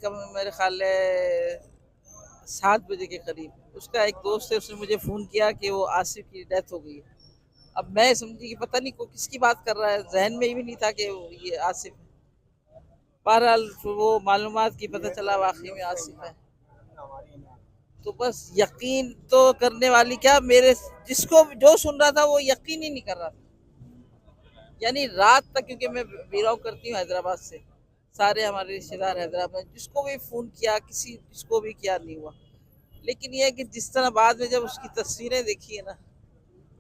मेरे ख्याल है 7 बजे के करीब उसका एक दोस्त है, उसने मुझे फ़ोन किया कि वो आसिफ की डेथ हो गई है। अब मैं समझी कि पता नहीं को किसकी बात कर रहा है, ज़हन में भी नहीं था कि ये आसिफ है। बहरहाल वो मालूमात की पता चला वाक़ई में आसिफ है। तो बस यकीन तो करने वाली क्या, मेरे जिसको जो सुन रहा था वो यकीन ही नहीं कर रहा था। यानी रात तक, क्योंकि मैं बिलॉन्ग करती हूँ हैदराबाद से, सारे हमारे रिश्तेदार हैदराबाद में, जिसको भी फ़ोन किया, किसी जिसको भी किया नहीं हुआ। लेकिन ये है कि जिस तरह बाद में जब उसकी तस्वीरें देखी है ना,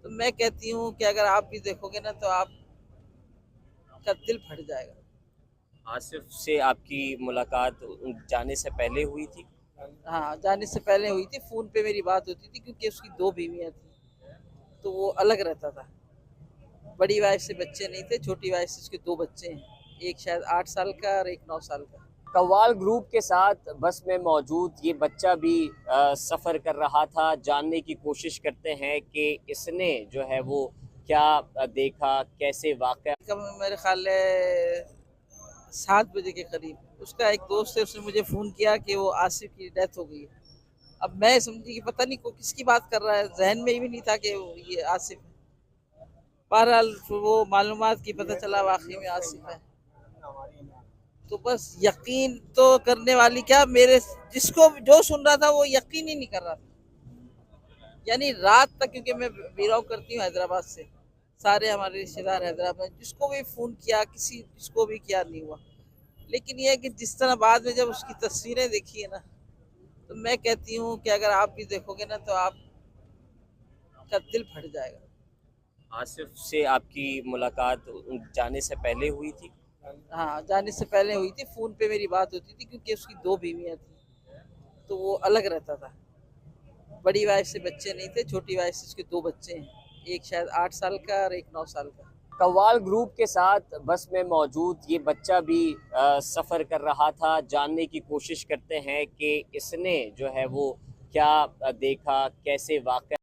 तो मैं कहती हूँ कि अगर आप भी देखोगे ना तो आपका दिल फट जाएगा। आसिफ से आपकी मुलाकात जाने से पहले हुई थी? हाँ, जाने से पहले हुई थी, फ़ोन पे मेरी बात होती थी, क्योंकि उसकी 2 बीवियाँ थी, तो वो अलग रहता था। बड़ी वाइफ से बच्चे नहीं थे, छोटी वाइफ से उसके 2 बच्चे हैं। एक शायद 8 साल का और एक 9 साल का। कव्वाल ग्रुप के साथ बस में मौजूद ये बच्चा भी सफ़र कर रहा था। जानने की कोशिश करते हैं कि इसने जो है वो क्या देखा, कैसे वाक़या। मेरे ख्याल है 7 बजे के करीब उसका एक दोस्त है, उसने मुझे फ़ोन किया कि वो आसिफ की डेथ हो गई है। अब मैं समझी कि पता नहीं को किसकी बात कर रहा है, ज़हन में भी नहीं था कि ये आसिफ है। बहरहाल वो मालूमात की पता चला वाक़ई में आसिफ है। तो बस यकीन तो करने वाली क्या, मेरे जिसको जो सुन रहा था वो यकीन ही नहीं कर रहा था। यानी रात तक, क्योंकि मैं बिलॉन्ग करती हूँ हैदराबाद से, सारे हमारे रिश्तेदार हैदराबाद में, जिसको भी फ़ोन किया, किसी जिसको भी किया नहीं हुआ। लेकिन ये है कि जिस तरह बाद में जब उसकी तस्वीरें देखी है ना, तो मैं कहती हूँ कि अगर आप भी देखोगे ना तो आपका दिल फट जाएगा। आसिफ से आपकी मुलाकात जाने से पहले हुई थी? हाँ, जाने से पहले हुई थी, फ़ोन पे मेरी बात होती थी, क्योंकि उसकी 2 बीवियाँ थी, तो वो अलग रहता था। बड़ी वाइफ से बच्चे नहीं थे, छोटी वाइफ से उसके 2 बच्चे हैं। एक शायद 8 साल का और एक 9 साल का। कव्वाल ग्रुप के साथ बस में मौजूद ये बच्चा भी सफ़र कर रहा था। जानने की कोशिश करते हैं कि इसने जो है वो क्या देखा, कैसे वाक़या।